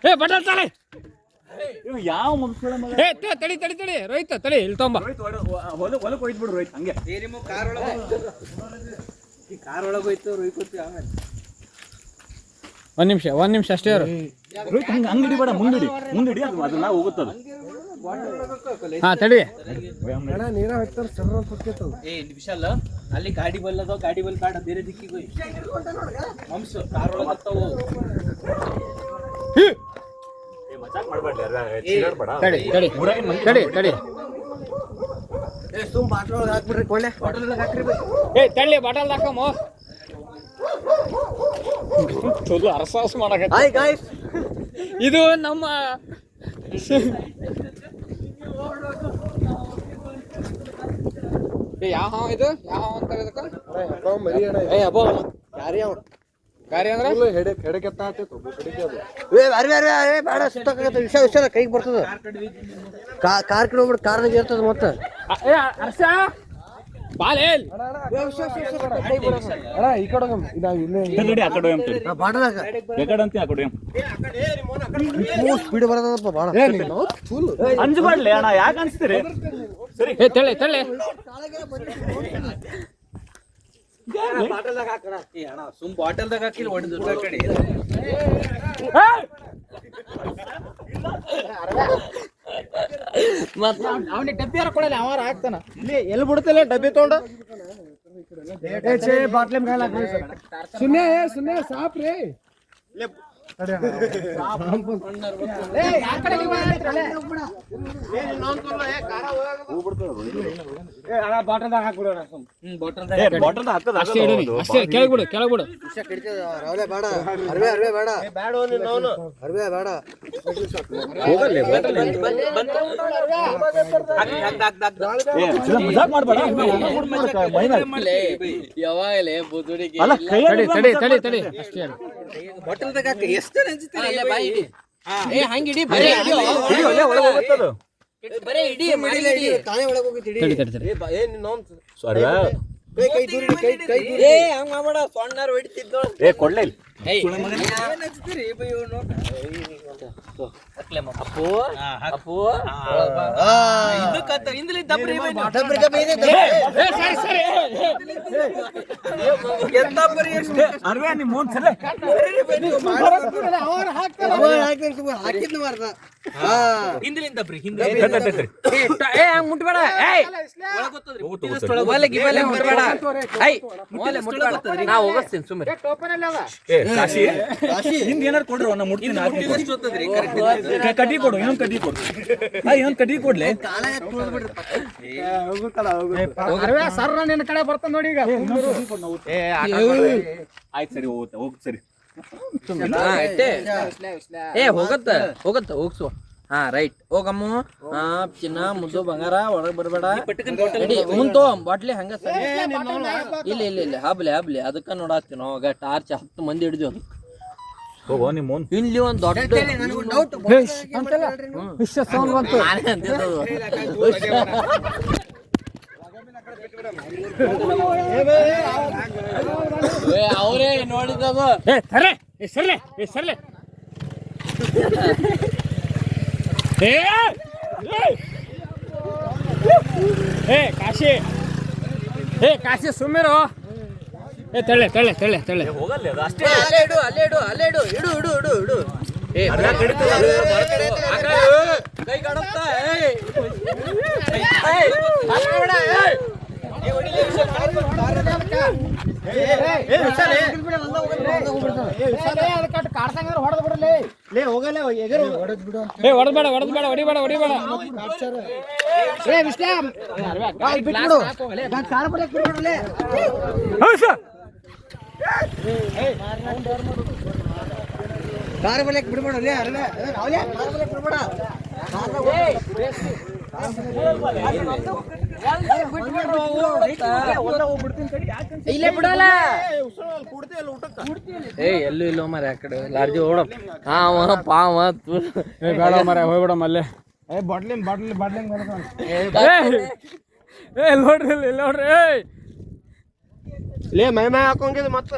ಏ ಬಡಲ್ತಾಳೆ ಯಾವ ಮನುಷ್ಯ ಏ ತಡಿ ತಡಿ ತಡಿ ರೋಹಿತ್ ತಡಿ ಇಲ್ಲಿ ತೊಂಬ ಹೊಲಕ್ಕೆ ಹೋಯ್ತು ಬಿಡು ರೋಹಿತ್ ಹಂಗೆ ಕಾರ್ ಒಳಗೆ ಹೋಯ್ತು ರೋಹಿತ್ ಆಮೇಲೆ ಒಂದ್ ನಿಮಿಷ ಅಷ್ಟೇ ರೋಹಿತ್ ಹಂಗೆ ಅಂಗಡಿ ಬೇಡ ಮುಂದಿಡಿ ಅದನ್ನ ಹೋಗುತ್ತದ ಹಾ ತಡಿ ನೀರ ಹಾಕ್ತಾರೆ ಸರ್ವ ಪಕ್ಕೇತದ ವಿಶಾಲ್ ಅಲ್ಲಿ ಗಾಡಿ ಬಲ್ಲದ ಗಾಡಿ ಬಲ್ ಕಾಡ ಬೇರೆ ದಿಕ್ಕಿಗೆ ಹೋಗಿ ಹಂಸ ಕಾರ್ ಒಳಗೆ ಹತ್ತವು ಮಜಾಕ್ ಮಾಡಬೇಡ ತಡಿ ಸುಮ್ ಬಾಟ್ಲ್ ಒಳಗೆ ಹಾಕ್ಬಿಡ್ರಿ ಕೊಳ್ಳೆ ಬಾಟಲ್ ಒಳಗೆ ಹಾಕ್ರಿ ಏ ತಳ್ಳಿ ಬಾಟಲ್ ಹಾಕಮ್ಮ ಚಲೋ ಅರಸಾಸ್ ಮಾಡಕ ಹಾಯ್ ಗಾಯ್ಸ್ ಇದು ನಮ್ಮ ಯಾವ ಇದು ಯಾವ ಅಂತಾರೆ ಇದಕ್ಕೆ ಮರಿ ಅಣ್ಣ ಏ ಅಬ್ಬೋ ಯಾರಿ ಅವ ಕಾರ್ಯ ಅಂದ್ರೆ ಹೆಡೆಕೆತ್ತ ಆತಿತ್ತು ಬೇಡ ಸುತ್ತಾಗತ್ತೆ ವಿಷಯ ಕೈಗೆ ಬರ್ತದ ಕಾರ್ ಕಡೆ ಹೋಗ್ಬಿಟ್ಟು ಕಾರ್ನಾಗ ಇರ್ತದ ಮತ್ತೆ ಏ ಅರ್ಷ ಬಾಲೇಲ್ ಅಣ್ಣ ಈ ಕಡೆ ಆ ಕಡೆ ಬಾಟದಾಗ ಯಾಕಡೆ ಆ ಕಡೆ ಸ್ಪೀಡ್ ಬರೋದಪ್ಪ ಭಾಳ ಅಂಜಬಾಡ್ಲಿ ಅಣ್ಣ ಯಾಕೆ ಅನ್ಸ್ತೀರಿ ಸರಿ ಏ ತಳ್ಳಿ ಬಾಟಲ್ದಾಗ ಹಾಕಣ ಅಣ್ಣ ಸುಮ್ ಬಾಟಲ್ದಾಗ ಹಾಕಿಲ್ಲ ಹೊಡೆದು ಕಡೆ ಅವನಿಗೆ ಡಬ್ಬಿ ಯಾರ ಕೊಡಲ್ಲ ಅವ ಹಾಕ್ತಾನ ಇಲ್ಲಿ ಎಲ್ಲಿ ಬಿಡ್ತಿಲ್ಲ ಡಬ್ಬಿ ತಗೊಂಡು ಬಾಟ್ಲಿ ಸುಮ್ಮನೆ ಸಾಪ್ ರೀ ಅಷ್ಟೇ ಕೆಳಗ್ಬಿಡು ಯಾವಾಗಲೇ ಬುದುಡಿಗೆ ತಡಿ ಅಷ್ಟೇ ಬಾಟಲ್ದಾಗ ಎಷ್ಟು ಹಂಗಿಡಿ ಬರೇ ಇಡಿ ತಾನೇ ಒಳಗೆ ಹೋಗಿ ಹಂಗ ಮಾಡ ಸೊಣ್ಣಾರು ಹೊಡಿತಿದ್ದು ಕೊಡ್ಲೇ ಅಪ್ಪು ಹಾಕಿದ್ನು ಮಾರ್ದ ಹಿಂದಿಲಿಂದ ಮುಟ್ಬೇಡ ನಾ ಹೋಗಿಸ್ತೀನಿ ಸುಮ್ಮನೆ ಏನಾರು ಕೊಡ್ರಿ ಕಟ್ಟಿ ಕೊಡು ಇನ್ನೊಂದು ಕಟ್ಟಿ ಕೊಡ್ಲಿ ಸರ್ ನಿನ್ನ ಕಡೆ ಬರ್ತಾನ ನೋಡಿ ಈಗ ಆಯ್ತು ಸರಿ ಹೋಗ್ ಸರಿ ಹೋಗತ್ತ ಹೋಗ್ಸು ಹಾ ರೈಟ್ ಹೋಗಮ್ಮ ಚಿನ್ನ ಮುದ್ದು ಬಂಗಾರ ಒಳಗೆ ಬರಬೇಡ ಮುಂತೋ ಬಾಟ್ಲಿ ಹಂಗ ಇಲ್ಲ ಹಬ್ಲಿ ಅದಕ್ಕ ನೋಡಾತ್ತಿ ನಾವು ಟಾರ್ಚ್ 10 ಮಂದಿ ಹಿಡಿದು ಹೋಗೋ ನಿಮ್ಮ ಇಲ್ಲಿ ಒಂದ್ ದೊಡ್ಡ ಅವರೇ ನೋಡಿದದು ಸರ್ಲೆ ಕಾಶಿ ಸುಮ್ಮಿರು ತಳ್ಳೆ ಹೋಗಲ್ಲ ಅಷ್ಟೇ ಅಲ್ಲೇ ಇಡು ಕೈ ಕಾಣುತ್ತಾ ಕಾರ್ ಬಲಕ್ ಬಿಡ್ಬೇಡ ಇಲ್ಲೇ ಬಿಡಲ್ಲ ಎಲ್ಲೂ ಇಲ್ಲ ಮರ ಆ ಕಡೆ ಲಾರ್ಜಿ ಓಡ ಪಾವ ಬೇಡ ಮರ ಹೋಗ್ಬಿಡ ಮಲ್ಲೆ ಬಾಟ್ಲಿ ನೋಡ್ರಿ ಲೇ ಮೈ ಹಾಕೊಂಗಿದ್ ಮತ್ತ